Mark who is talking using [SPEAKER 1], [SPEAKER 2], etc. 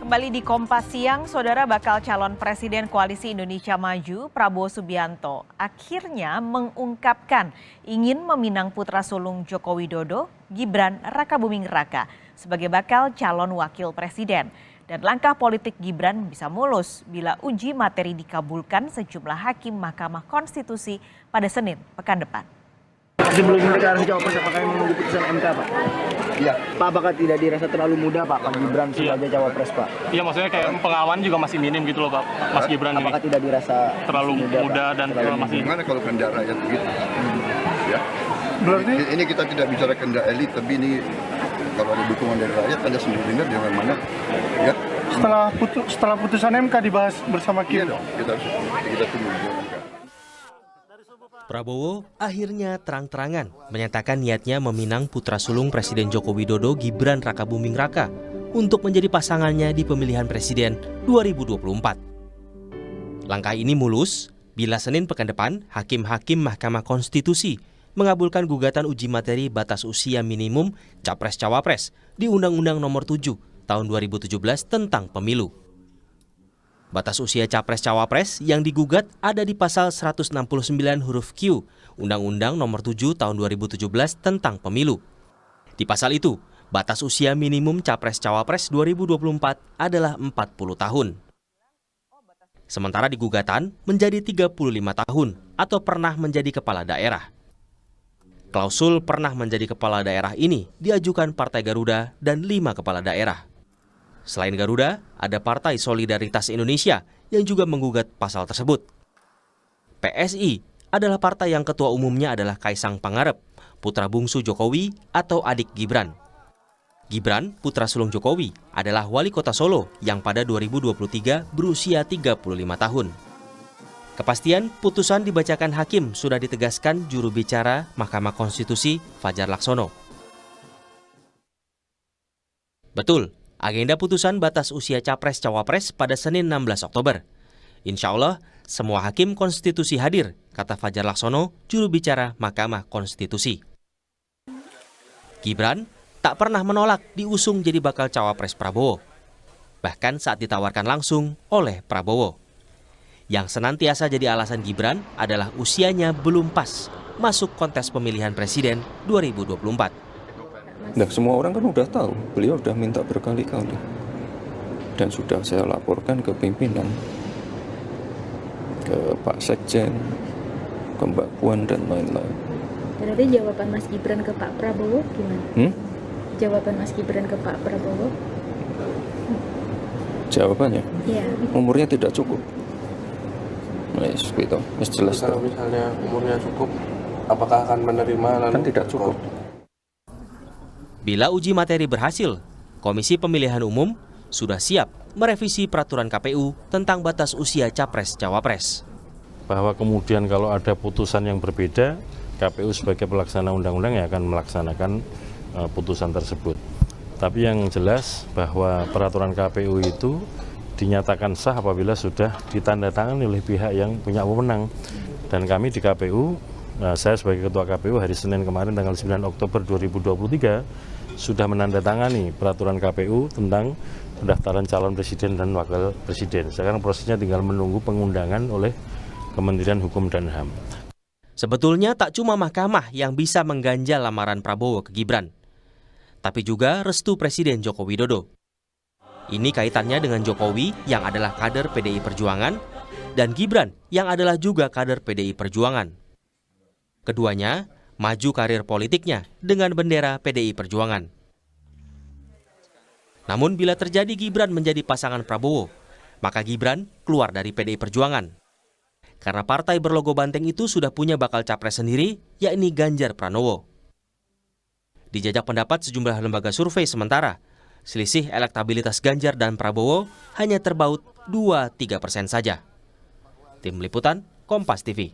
[SPEAKER 1] Kembali di Kompas Siang, Saudara, bakal calon Presiden Koalisi Indonesia Maju, Prabowo Subianto, akhirnya mengungkapkan ingin meminang putra sulung Joko Widodo, Gibran Rakabuming Raka, sebagai bakal calon wakil presiden. Dan langkah politik Gibran bisa mulus bila uji materi dikabulkan sejumlah hakim Mahkamah Konstitusi pada Senin pekan depan.
[SPEAKER 2] Sebelum deklarasi cawapres, apakah yang menunggu putusan MK, Pak?
[SPEAKER 3] Iya.
[SPEAKER 2] Pak, apakah tidak dirasa terlalu mudah, Pak Gibran sebagai cawapres, Pak?
[SPEAKER 4] Iya, maksudnya kayak pengawalan juga masih minim gitu loh, Pak, Mas Gibran ini.
[SPEAKER 2] Apakah tidak dirasa
[SPEAKER 4] terlalu muda dan masih...
[SPEAKER 3] Gimana kalau kehendak rakyat begitu? Ya.
[SPEAKER 2] Berarti
[SPEAKER 3] Ini kita tidak bicara kehendak elit, tapi ini kalau ada dukungan dari rakyat, Anda sendiri dengar jangan mana. Ya.
[SPEAKER 5] Setelah putusan MK dibahas bersama
[SPEAKER 3] Iya
[SPEAKER 5] kita.
[SPEAKER 3] dong, kita tunggu.
[SPEAKER 6] Prabowo akhirnya terang-terangan menyatakan niatnya meminang putra sulung Presiden Joko Widodo, Gibran Rakabuming Raka, untuk menjadi pasangannya di pemilihan presiden 2024. Langkah ini mulus bila Senin pekan depan hakim-hakim Mahkamah Konstitusi mengabulkan gugatan uji materi batas usia minimum Capres-Cawapres di Undang-Undang Nomor 7 Tahun 2017 tentang Pemilu. Batas usia Capres-Cawapres yang digugat ada di pasal 169 huruf Q Undang-Undang Nomor 7 Tahun 2017 tentang Pemilu. Di pasal itu, batas usia minimum Capres-Cawapres 2024 adalah 40 tahun. Sementara di gugatan menjadi 35 tahun atau pernah menjadi kepala daerah. Klausul pernah menjadi kepala daerah ini diajukan Partai Garuda dan 5 kepala daerah. Selain Garuda, ada Partai Solidaritas Indonesia yang juga menggugat pasal tersebut. PSI adalah partai yang ketua umumnya adalah Kaisang Pangarep, putra bungsu Jokowi atau adik Gibran. Gibran, putra sulung Jokowi, adalah wali kota Solo yang pada 2023 berusia 35 tahun. Kepastian putusan dibacakan hakim sudah ditegaskan juru bicara Mahkamah Konstitusi Fajar Laksono. Betul, agenda putusan batas usia Capres-Cawapres pada Senin 16 Oktober. Insya Allah, semua hakim konstitusi hadir, kata Fajar Laksono, juru bicara Mahkamah Konstitusi. Gibran tak pernah menolak diusung jadi bakal cawapres Prabowo. Bahkan saat ditawarkan langsung oleh Prabowo. Yang senantiasa jadi alasan Gibran adalah usianya belum pas masuk kontes pemilihan presiden 2024.
[SPEAKER 7] Nah, semua orang kan udah tahu, beliau udah minta berkali-kali. Dan sudah saya laporkan ke pimpinan, ke Pak Sekjen, ke Mbak Puan, dan lain-lain.
[SPEAKER 8] Berarti jawaban Mas Gibran ke Pak Prabowo gimana? Jawaban Mas Gibran ke Pak Prabowo?
[SPEAKER 7] Jawabannya?
[SPEAKER 8] Iya.
[SPEAKER 7] Umurnya tidak cukup. Yes, gitu. Jelas.
[SPEAKER 9] Kalau misalnya umurnya cukup, apakah akan menerima?
[SPEAKER 7] Kan tidak cukup.
[SPEAKER 6] Bila uji materi berhasil, Komisi Pemilihan Umum sudah siap merevisi peraturan KPU tentang batas usia Capres-Cawapres.
[SPEAKER 10] Bahwa kemudian kalau ada putusan yang berbeda, KPU sebagai pelaksana undang-undang yang akan melaksanakan putusan tersebut. Tapi yang jelas bahwa peraturan KPU itu dinyatakan sah apabila sudah ditandatangani oleh pihak yang punya wewenang. Dan kami di KPU, saya sebagai Ketua KPU hari Senin kemarin tanggal 9 Oktober 2023 sudah menandatangani peraturan KPU tentang pendaftaran calon presiden dan wakil presiden. Sekarang prosesnya tinggal menunggu pengundangan oleh Kementerian Hukum dan HAM.
[SPEAKER 6] Sebetulnya tak cuma mahkamah yang bisa mengganjal lamaran Prabowo ke Gibran, tapi juga restu Presiden Joko Widodo. Ini kaitannya dengan Jokowi yang adalah kader PDI Perjuangan dan Gibran yang adalah juga kader PDI Perjuangan. Keduanya maju karir politiknya dengan bendera PDI Perjuangan. Namun bila terjadi Gibran menjadi pasangan Prabowo, maka Gibran keluar dari PDI Perjuangan. Karena partai berlogo banteng itu sudah punya bakal capres sendiri, yakni Ganjar Pranowo. Di jajak pendapat sejumlah lembaga survei sementara, selisih elektabilitas Ganjar dan Prabowo hanya terbaut 2-3% saja. Tim Liputan, Kompas TV.